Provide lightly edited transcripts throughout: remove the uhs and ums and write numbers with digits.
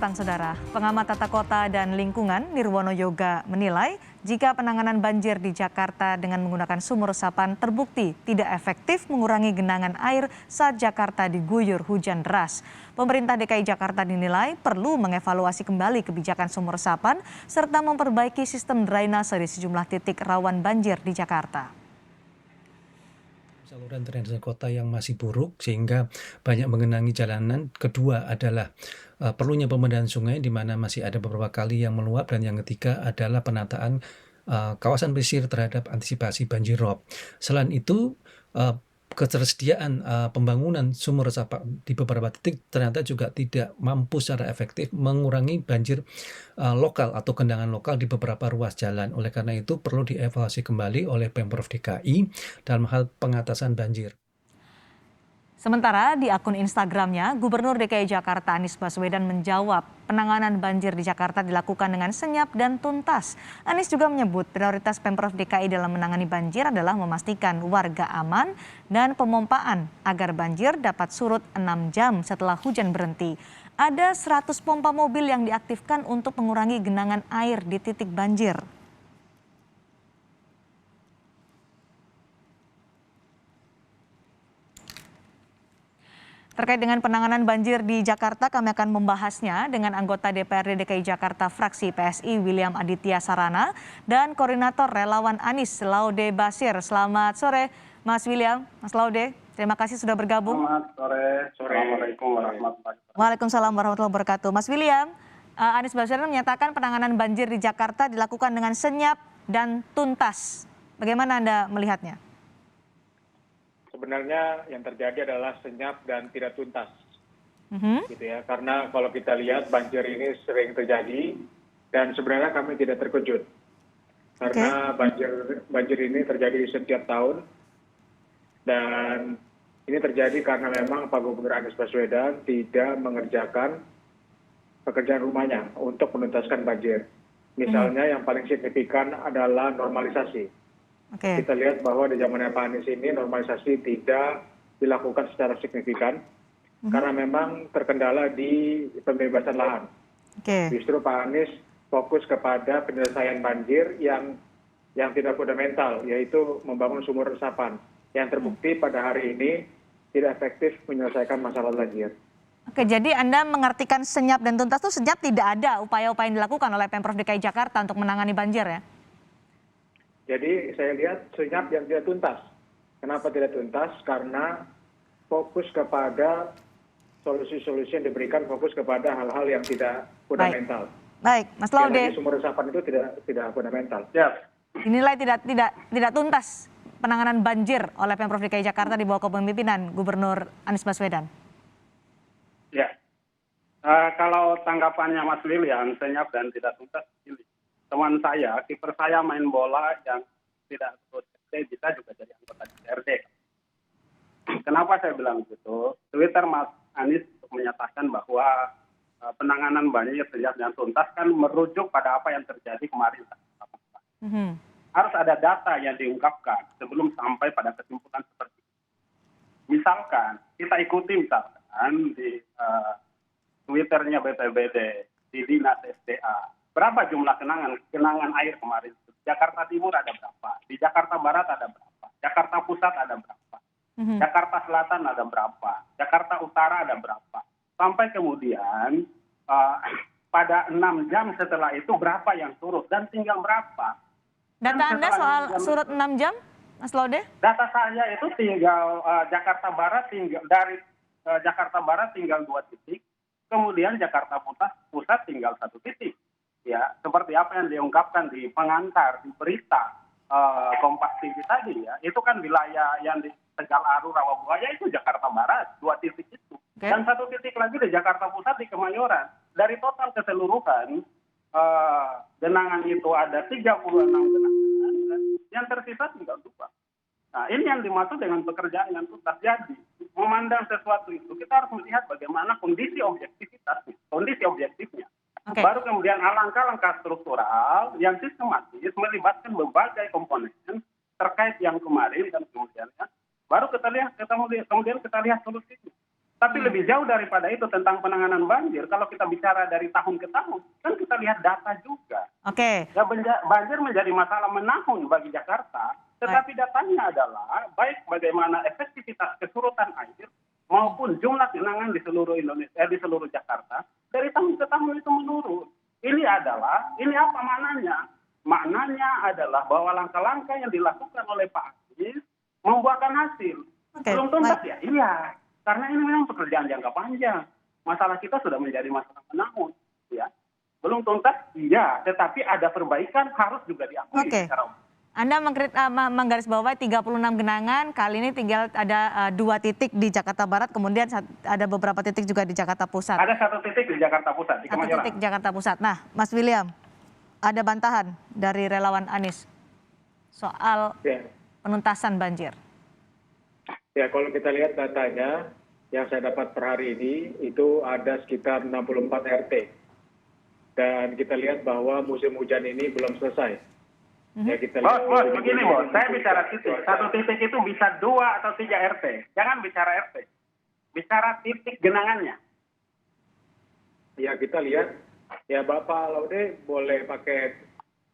Saudara, pengamat tata kota dan lingkungan Nirwono Yoga menilai jika penanganan banjir di Jakarta dengan menggunakan sumur resapan terbukti tidak efektif mengurangi genangan air saat Jakarta diguyur hujan deras. Pemerintah DKI Jakarta dinilai perlu mengevaluasi kembali kebijakan sumur resapan serta memperbaiki sistem drainase di sejumlah titik rawan banjir di Jakarta. Saluran drainase kota yang masih buruk sehingga banyak mengenangi jalanan. Kedua adalah perlunya pembenahan sungai di mana masih ada beberapa kali yang meluap, dan yang ketiga adalah penataan kawasan pesisir terhadap antisipasi banjir rob. Selain itu ketersediaan pembangunan sumur resapan di beberapa titik ternyata juga tidak mampu secara efektif mengurangi banjir lokal atau genangan lokal di beberapa ruas jalan. Oleh karena itu perlu dievaluasi kembali oleh Pemprov DKI dalam hal pengatasan banjir. Sementara di akun Instagramnya, Gubernur DKI Jakarta Anies Baswedan menjawab penanganan banjir di Jakarta dilakukan dengan senyap dan tuntas. Anies juga menyebut prioritas Pemprov DKI dalam menangani banjir adalah memastikan warga aman dan pemompaan agar banjir dapat surut 6 jam setelah hujan berhenti. Ada 100 pompa mobil yang diaktifkan untuk mengurangi genangan air di titik banjir. Terkait dengan penanganan banjir di Jakarta, kami akan membahasnya dengan anggota DPRD DKI Jakarta fraksi PSI William Aditya Sarana dan Koordinator Relawan Anies Laude Bashir. Selamat sore Mas William, Mas Laude. Terima kasih sudah bergabung. Selamat sore. Assalamualaikum warahmatullahi wabarakatuh. Waalaikumsalam warahmatullahi wabarakatuh. Mas William, Anies Baswedan menyatakan penanganan banjir di Jakarta dilakukan dengan senyap dan tuntas. Bagaimana Anda melihatnya? Sebenarnya yang terjadi adalah senyap dan tidak tuntas, gitu ya. Karena kalau kita lihat banjir ini sering terjadi dan sebenarnya kami tidak terkejut karena banjir ini terjadi setiap tahun, dan ini terjadi karena memang Pak Gubernur Anies Baswedan tidak mengerjakan pekerjaan rumahnya untuk menuntaskan banjir. Misalnya yang paling signifikan adalah normalisasi. Kita lihat bahwa di zamannya Pak Anies ini normalisasi tidak dilakukan secara signifikan karena memang terkendala di pembebasan lahan. Justru Pak Anies fokus kepada penyelesaian banjir yang tidak fundamental, yaitu membangun sumur resapan yang terbukti pada hari ini tidak efektif menyelesaikan masalah banjir. Jadi Anda mengartikan senyap dan tuntas itu senyap tidak ada upaya-upaya yang dilakukan oleh Pemprov DKI Jakarta untuk menangani banjir ya? Jadi saya lihat senyap yang tidak tuntas. Kenapa tidak tuntas? Karena fokus kepada solusi-solusi yang diberikan, fokus kepada hal-hal yang tidak fundamental. Baik, Mas Laude. Sumur resapan itu tidak fundamental. Dinilai tidak tuntas penanganan banjir oleh Pemprov DKI Jakarta di bawah kepemimpinan Gubernur Anies Baswedan. Ya, kalau tanggapannya Mas William, senyap dan tidak tuntas, teman saya, kiper saya main bola yang tidak ikut DPRD, bisa juga jadi anggota DPRD. Kenapa saya bilang begitu? Twitter Mas Anies menyatakan bahwa penanganan banjir senyap dan tuntas kan merujuk pada apa yang terjadi kemarin. Harus ada data yang diungkapkan sebelum sampai pada kesimpulan seperti itu. Misalkan, kita ikuti misalkan di Twitternya BPBD, di Dinas SDA. Berapa jumlah genangan air kemarin? Jakarta Timur ada berapa? Di Jakarta Barat ada berapa? Jakarta Pusat ada berapa? Jakarta Selatan ada berapa? Jakarta Utara ada berapa? Sampai kemudian pada 6 jam setelah itu berapa yang surut dan tinggal berapa? Data Anda soal surut 6 jam, Mas Laude? Data saya itu tinggal Jakarta Barat dari Jakarta Barat tinggal 2 titik, kemudian Jakarta Pusat tinggal 1 titik. Ya, seperti apa yang diungkapkan di pengantar di berita Kompas TV tadi ya, itu kan wilayah yang di Tegal Aru Rawabuaya itu Jakarta Barat 2 titik itu, dan 1 titik lagi di Jakarta Pusat di Kemayoran. Dari total keseluruhan genangan itu ada 36 genangan, dan yang tersisa tinggal 2. Nah, ini yang dimaksud dengan pekerjaan yang tuntas. Jadi memandang sesuatu itu kita harus melihat bagaimana kondisi objektifnya. Baru kemudian langkah-langkah struktural yang sistematis melibatkan berbagai komponen terkait yang kemarin dan kemudiannya. Baru kemudian kita lihat solusinya. Tapi lebih jauh daripada itu tentang penanganan banjir, kalau kita bicara dari tahun ke tahun, kan kita lihat data juga. Oke. Ya, banjir menjadi masalah menahun bagi Jakarta, tetapi datanya adalah baik bagaimana efektivitas kesurutan air maupun jumlah genangan di seluruh Indonesia, di seluruh Jakarta, dari tahun ke tahun itu menurun. Ini apa maknanya? Maknanya adalah bahwa langkah-langkah yang dilakukan oleh Pak Anies membuahkan hasil. Oke, Belum tuntas baik. ya? Iya. Karena ini memang pekerjaan jangka panjang. Masalah kita sudah menjadi masalah menahun. Ya. Belum tuntas, iya. Tetapi ada perbaikan harus juga diakui Oke. secara umum. Anda menggarisbawahi 36 genangan, kali ini tinggal ada 2 titik di Jakarta Barat, kemudian ada beberapa titik juga di Jakarta Pusat. Ada 1 titik di Jakarta Pusat, di 1 Kemayoran. titik Jakarta Pusat. Nah, Mas William, ada bantahan dari relawan Anies soal Ya. penuntasan banjir. Ya, kalau kita lihat datanya yang saya dapat per hari ini itu ada sekitar 64 RT. Dan kita lihat bahwa musim hujan ini belum selesai. Ya, kita lihat Bos, begini bos, saya bicara titik. 1 titik itu bisa 2 atau 3 RT. Jangan bicara RT. Bicara titik genangannya. Ya, kita lihat, ya Bapak Laude boleh pakai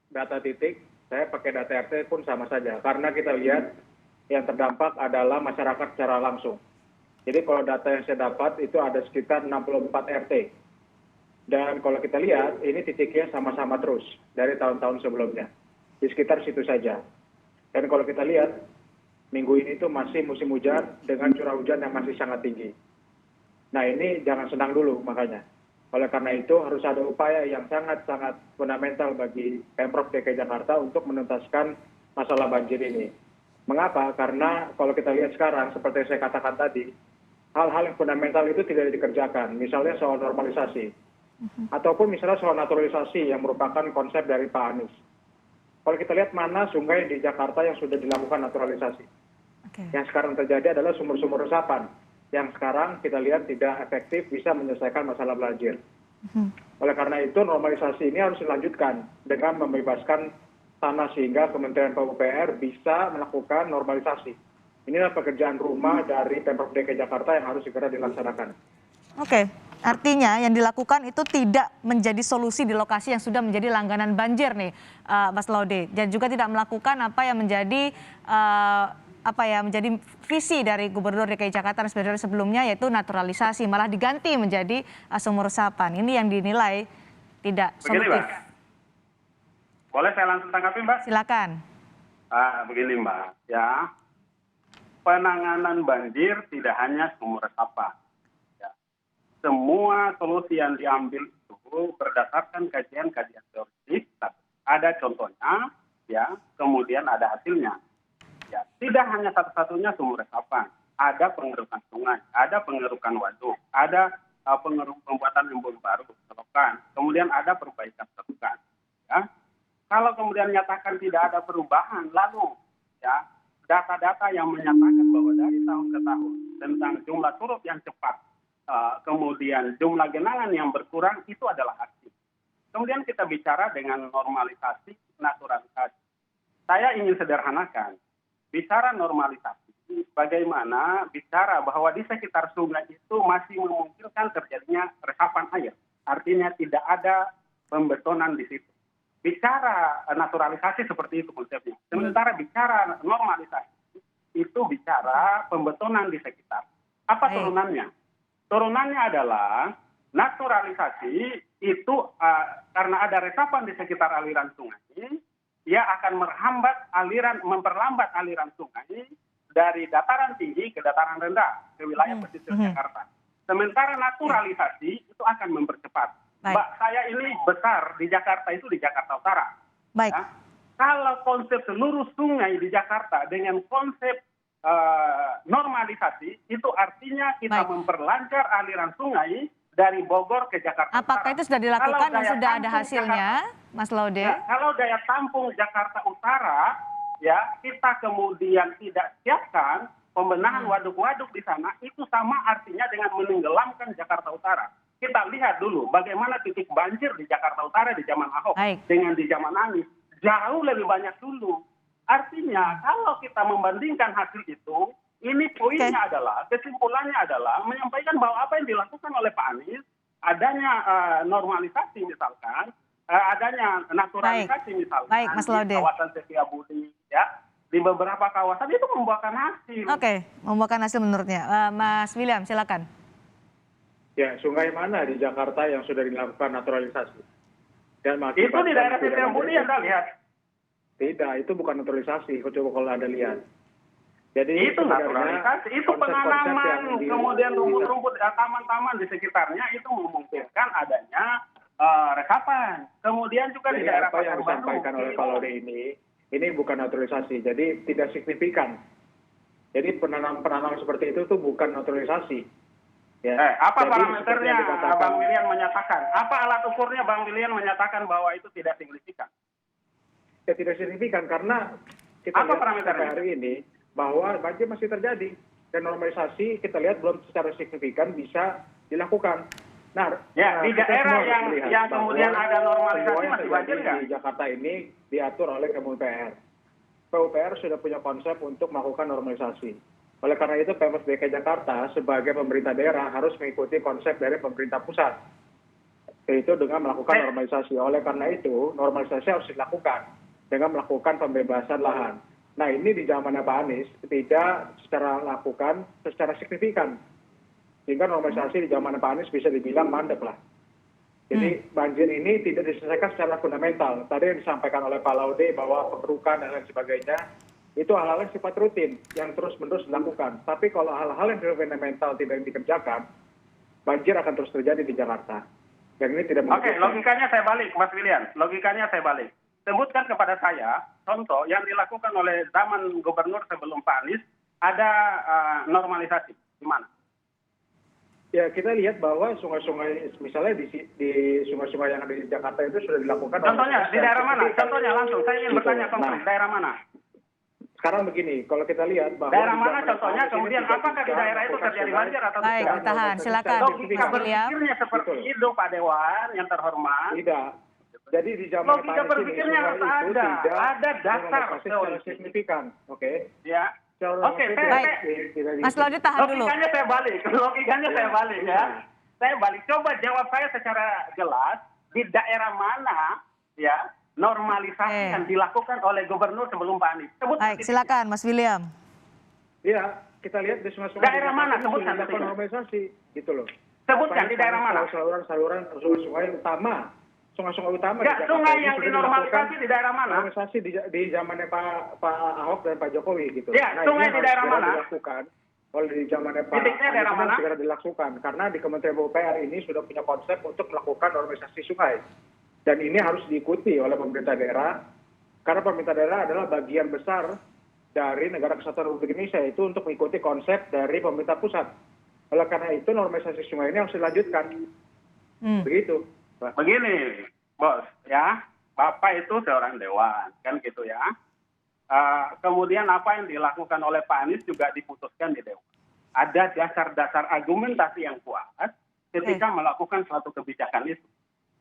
data titik, saya pakai data RT pun sama saja. Karena kita lihat yang terdampak adalah masyarakat secara langsung. Jadi kalau data yang saya dapat itu ada sekitar 64 RT. Dan kalau kita lihat, ini titiknya sama-sama terus dari tahun-tahun sebelumnya. Di sekitar situ saja. Dan kalau kita lihat, minggu ini itu masih musim hujan dengan curah hujan yang masih sangat tinggi. Nah ini jangan senang dulu makanya. Oleh karena itu harus ada upaya yang sangat-sangat fundamental bagi Pemprov DKI Jakarta untuk menuntaskan masalah banjir ini. Mengapa? Karena kalau kita lihat sekarang, seperti yang saya katakan tadi, hal-hal yang fundamental itu tidak dikerjakan. Misalnya soal normalisasi. Ataupun misalnya soal naturalisasi yang merupakan konsep dari Pak Anies. Kalau kita lihat mana sungai di Jakarta yang sudah dilakukan naturalisasi. Oke. Yang sekarang terjadi adalah sumur-sumur resapan. Yang sekarang kita lihat tidak efektif bisa menyelesaikan masalah banjir. Oleh karena itu normalisasi ini harus dilanjutkan dengan membebaskan tanah sehingga Kementerian PUPR bisa melakukan normalisasi. Inilah pekerjaan rumah dari Pemprov DKI Jakarta yang harus segera dilaksanakan. Oke, artinya yang dilakukan itu tidak menjadi solusi di lokasi yang sudah menjadi langganan banjir nih, Mas Laude. Dan juga tidak melakukan apa yang menjadi menjadi visi dari Gubernur DKI Jakarta sebelumnya, yaitu naturalisasi, malah diganti menjadi sumur resapan. Ini yang dinilai tidak solutif. Mbak. Boleh saya langsung tanggapi, Mbak? Silakan. Begini, Mbak. Ya, penanganan banjir tidak hanya sumur resapan. Ya. Semua solusi yang diambil itu berdasarkan kajian-kajian teoretik. Ada contohnya, ya, kemudian ada hasilnya. Ya, tidak hanya satu-satunya sumur resapan. Ada pengerukan sungai, ada pengerukan waduk, ada pembuatan embun baru, selokan. Kemudian ada perbaikan selokan. Ya. Kalau kemudian nyatakan tidak ada perubahan, lalu ya data-data yang menyatakan bahwa dari tahun ke tahun tentang jumlah surut yang cepat, kemudian jumlah genangan yang berkurang, itu adalah hasil. Kemudian kita bicara dengan normalisasi, naturalisasi. Saya ingin sederhanakan, bicara normalisasi, bagaimana bicara bahwa di sekitar sungai itu masih memungkinkan terjadinya resapan air. Artinya tidak ada pembetonan di situ. Bicara naturalisasi seperti itu konsepnya. Sementara bicara normalisasi, itu bicara pembetonan di sekitar. Apa turunannya? Turunannya adalah naturalisasi itu karena ada resapan di sekitar aliran sungai, ia akan memperlambat aliran sungai dari dataran tinggi ke dataran rendah, ke wilayah pesisir Jakarta. Sementara naturalisasi itu akan mempercepat. Mbak, saya ini besar di Jakarta itu di Jakarta Utara. Baik. Ya. Kalau konsep seluruh sungai di Jakarta dengan konsep normalisasi, itu artinya kita memperlancar aliran sungai dari Bogor ke Jakarta Utara. Apakah itu sudah dilakukan dan sudah ada hasilnya, Mas Laude? Ya, kalau daya tampung Jakarta Utara, ya kita kemudian tidak siapkan pembenahan waduk-waduk di sana, itu sama artinya dengan menenggelamkan Jakarta Utara. Kita lihat dulu bagaimana titik banjir di Jakarta Utara di zaman Ahok dengan di zaman Anies. Jauh lebih banyak dulu. Artinya kalau kita membandingkan hasil itu, Ini poinnya adalah, kesimpulannya adalah menyampaikan bahwa apa yang dilakukan oleh Pak Anies, adanya normalisasi misalkan, adanya naturalisasi misalkan Baik, Mas Laude. di kawasan Setiabudi, ya, di beberapa kawasan itu membuahkan hasil. Oke, membuahkan hasil menurutnya. Mas William, silakan. Ya, sungai mana di Jakarta yang sudah dilakukan naturalisasi? Dan Itu di daerah Setiabudi Anda lihat. Tidak, itu bukan naturalisasi. Coba kalau Anda lihat. Jadi Itu sebenarnya naturalisasi, itu konsep-konsep penanaman, yang kemudian rumput-rumput, taman-taman di sekitarnya itu memungkinkan adanya resapan. Kemudian juga di Jadi daerah apa yang Pasar Baru. disampaikan oleh Pak Laude ini bukan naturalisasi, jadi tidak signifikan. Jadi penanam seperti itu tuh bukan naturalisasi. Ya. Apa Jadi, parameternya seperti yang dikatakan, Bang William menyatakan? Apa alat ukurnya Bang William menyatakan bahwa itu tidak signifikan? Ya, tidak signifikan karena kita Apa lihat parameternya? sampai hari ini bahwa banjir masih terjadi dan normalisasi kita lihat belum secara signifikan bisa dilakukan. Nah, Ya, di kita daerah semua harus melihat yang bahwa kemudian ada normalisasi semua yang masih banjir terjadi nggak? di Jakarta ini diatur oleh KMUPR. PUPR sudah punya konsep untuk melakukan normalisasi. Oleh karena itu Pemprov DKI Jakarta sebagai pemerintah daerah harus mengikuti konsep dari pemerintah pusat, yaitu dengan melakukan normalisasi. Oleh karena itu normalisasi harus dilakukan dengan melakukan pembebasan lahan. Nah, ini di zamannya Pak Anies tidak secara signifikan, sehingga normalisasi di zamannya Pak Anies bisa dibilang mandek lah. Jadi banjir ini tidak diselesaikan secara fundamental. Tadi yang disampaikan oleh Pak Laude bahwa pengerukan dan lain sebagainya itu hal-hal yang sifat rutin yang terus-menerus dilakukan. Tapi kalau hal-hal yang fundamental tidak dikerjakan, banjir akan terus terjadi di Jakarta. Dan ini tidak Oke, logikanya saya balik, Mas William. Logikanya saya balik. Sebutkan kepada saya contoh yang dilakukan oleh zaman gubernur sebelum Pak Anies ada normalisasi di mana? Ya, kita lihat bahwa sungai-sungai, misalnya di sungai-sungai yang ada di Jakarta itu sudah dilakukan. Contohnya di daerah mana? Contohnya langsung. Saya ingin bertanya konkret. Daerah mana? Sekarang begini, kalau kita lihat bahwa daerah mana contohnya, kemudian apakah di daerah itu terjadi banjir atau tidak? Baik, ditahan. Silakan, Logika Mas William. berpikirnya seperti itu, Pak Dewan yang terhormat. Tidak. Jadi di zaman Logika berpikirnya harus ada dasar secara signifikan, oke? Ya. Oke, Mas Laude tahan dulu. Logikanya saya balik, ya. Saya balik. Coba jawab saya secara jelas, di daerah mana ya normalisasi yang dilakukan oleh gubernur sebelum Pak Anies. Baik, silakan Mas William. Iya, kita lihat di sungai-sungai. Daerah mana? Sebutkan. Normalisasi, gitu loh. Sebutkan di daerah mana? Saluran sungai-sungai utama. Sungai-sungai utama. Ya, sungai yang dinormalisasi di daerah mana? Normalisasi di zamannya Pak Ahok dan Pak Jokowi gitu. Ya, sungai di daerah mana? Dilakukan. Kalau di zamannya Pak Titiknya daerah mana? segera dilakukan karena di Kementerian PUPR ini sudah punya konsep untuk melakukan normalisasi sungai. Dan ini harus diikuti oleh pemerintah daerah karena pemerintah daerah adalah bagian besar dari negara kesatuan Republik Indonesia itu untuk mengikuti konsep dari pemerintah pusat. Oleh karena itu normalisasi sungai ini harus dilanjutkan. Begitu. Begini, Bos, ya, Bapak itu seorang dewan, kan gitu ya. Kemudian apa yang dilakukan oleh Pak Anies juga diputuskan di dewan. Ada dasar-dasar argumentasi yang kuat ketika melakukan suatu kebijakan itu.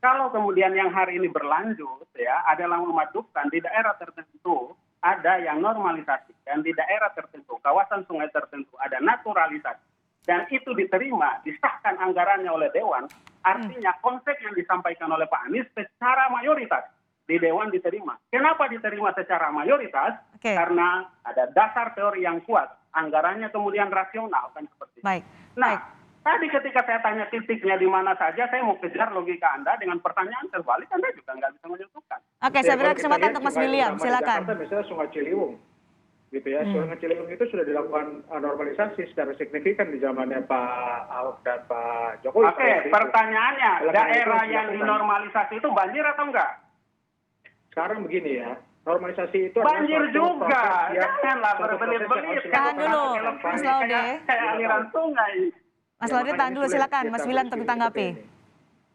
Kalau kemudian yang hari ini berlanjut, ya, adalah memadukan di daerah tertentu ada yang normalisasi, dan di daerah tertentu, kawasan sungai tertentu ada naturalisasi, dan itu diterima, disahkan anggarannya oleh Dewan, artinya konsep yang disampaikan oleh Pak Anies secara mayoritas di Dewan diterima. Kenapa diterima secara mayoritas? Karena ada dasar teori yang kuat, anggarannya kemudian rasional, kan seperti itu. Tadi ketika saya tanya titiknya di mana saja, saya mau kejar logika Anda dengan pertanyaan terbalik, Anda juga nggak bisa menentukan. Oke, saya beri kesempatan untuk Mas William, silakan. Jakarta misalnya Sungai Ciliwung, gitu ya. Sungai Ciliwung itu sudah dilakukan normalisasi secara signifikan di zamannya Pak Ahok dan Pak Jokowi. Oke, pertanyaannya, daerah yang dinormalisasi itu banjir atau enggak? Sekarang begini ya, normalisasi itu banjir juga. Janganlah berbelit-belit. Tahan dulu, Mas Laude. Kayak aliran sungai. Mas Laude, tahan dulu, silakan. Mas William untuk ditanggapi.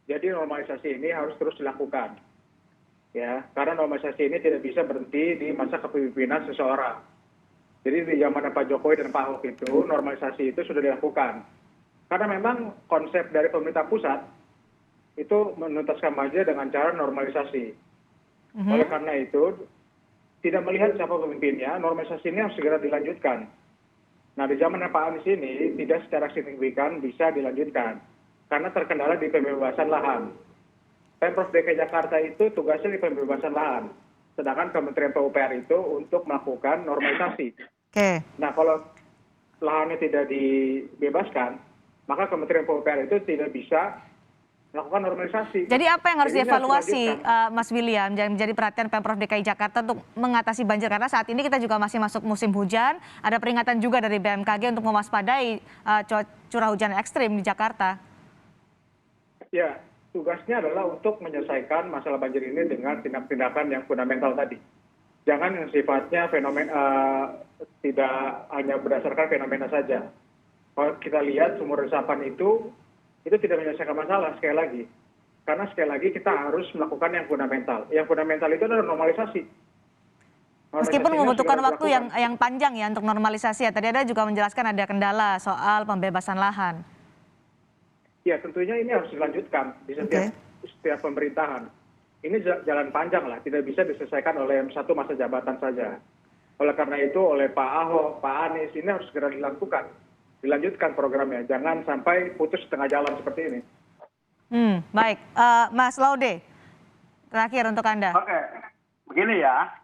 Jadi normalisasi ini harus terus dilakukan. Ya, karena normalisasi ini tidak bisa berhenti di masa kepemimpinan seseorang. Jadi di zaman Pak Jokowi dan Pak Ahok itu, normalisasi itu sudah dilakukan. Karena memang konsep dari pemerintah pusat itu menuntaskan banjir dengan cara normalisasi. Oleh karena itu, tidak melihat siapa pemimpinnya, normalisasi ini harus segera dilanjutkan. Nah, di zaman Pak Anies ini tidak secara signifikan bisa dilanjutkan karena terkendala di pembebasan lahan. Pemprov DKI Jakarta itu tugasnya di pembebasan lahan, sedangkan Kementerian PUPR itu untuk melakukan normalisasi. Oke. Nah, kalau lahannya tidak dibebaskan, maka Kementerian PUPR itu tidak bisa melakukan normalisasi. Jadi apa yang harus Jadi ini dievaluasi, dilanjutkan. Mas William, dan menjadi perhatian Pemprov DKI Jakarta untuk mengatasi banjir? Karena saat ini kita juga masih masuk musim hujan, ada peringatan juga dari BMKG untuk mewaspadai curah hujan ekstrim di Jakarta. Ya, tugasnya adalah untuk menyelesaikan masalah banjir ini dengan tindakan yang fundamental tadi. Jangan yang sifatnya tidak hanya berdasarkan fenomena saja. Kalau kita lihat sumur resapan itu tidak menyelesaikan masalah sekali lagi. Karena sekali lagi kita harus melakukan yang fundamental. Yang fundamental itu adalah normalisasi. Meskipun Normalisasinya membutuhkan segera waktu dilakukan. yang panjang ya untuk normalisasi ya. Tadi ada juga menjelaskan ada kendala soal pembebasan lahan. Ya, tentunya ini harus dilanjutkan di setiap pemerintahan. Ini jalan panjang lah, tidak bisa diselesaikan oleh satu masa jabatan saja. Oleh karena itu, oleh Pak Ahok, Pak Anies, ini harus segera dilanjutkan programnya. Jangan sampai putus setengah jalan seperti ini. Baik, Mas Laude, terakhir untuk Anda. Oke, begini ya.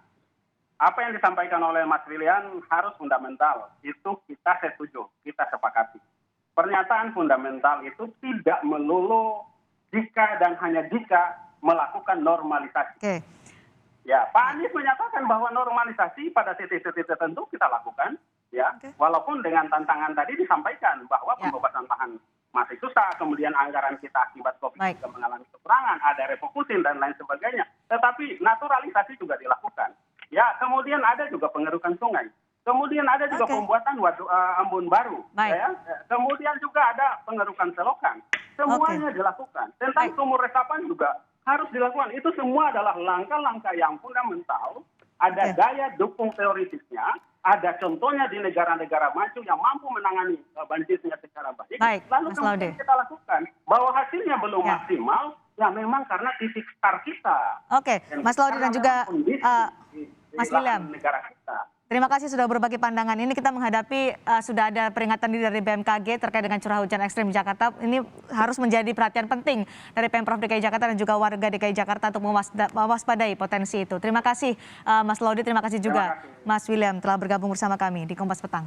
Apa yang disampaikan oleh Mas William harus fundamental. Itu kita setuju, kita sepakati. Pernyataan fundamental itu tidak melulu jika dan hanya jika melakukan normalisasi. Oke. Ya, Pak Anies menyatakan bahwa normalisasi pada titik-titik tertentu kita lakukan, ya. Oke. Walaupun dengan tantangan tadi disampaikan bahwa Ya. pembebasan lahan masih susah, kemudian anggaran kita akibat COVID Baik. juga mengalami kekurangan, ada refocusing dan lain sebagainya. Tetapi naturalisasi juga dilakukan. Ya, kemudian ada juga pengerukan sungai. Kemudian ada juga Oke. pembuatan embun baru. Baik. Ya. Kemudian juga ada pengerukan selokan. Semuanya dilakukan. Tentang Baik. sumur resapan juga harus dilakukan. Itu semua adalah langkah-langkah yang fundamental. Ada Oke. daya dukung teoritisnya. Ada contohnya di negara-negara maju yang mampu menangani banjirnya secara baik. Baik, Lalu Mas kemudian Laude. kita lakukan. Bahwa hasilnya belum Ya. maksimal, ya memang karena titik start kita. Oke, Mas Laude dan juga Mas William. Negara kita. Terima kasih sudah berbagi pandangan. Ini kita menghadapi sudah ada peringatan diri dari BMKG terkait dengan curah hujan ekstrim di Jakarta. Ini harus menjadi perhatian penting dari Pemprov DKI Jakarta dan juga warga DKI Jakarta untuk mewaspadai potensi itu. Terima kasih Mas Laude, terima kasih juga Terima kasih. Mas William telah bergabung bersama kami di Kompas Petang.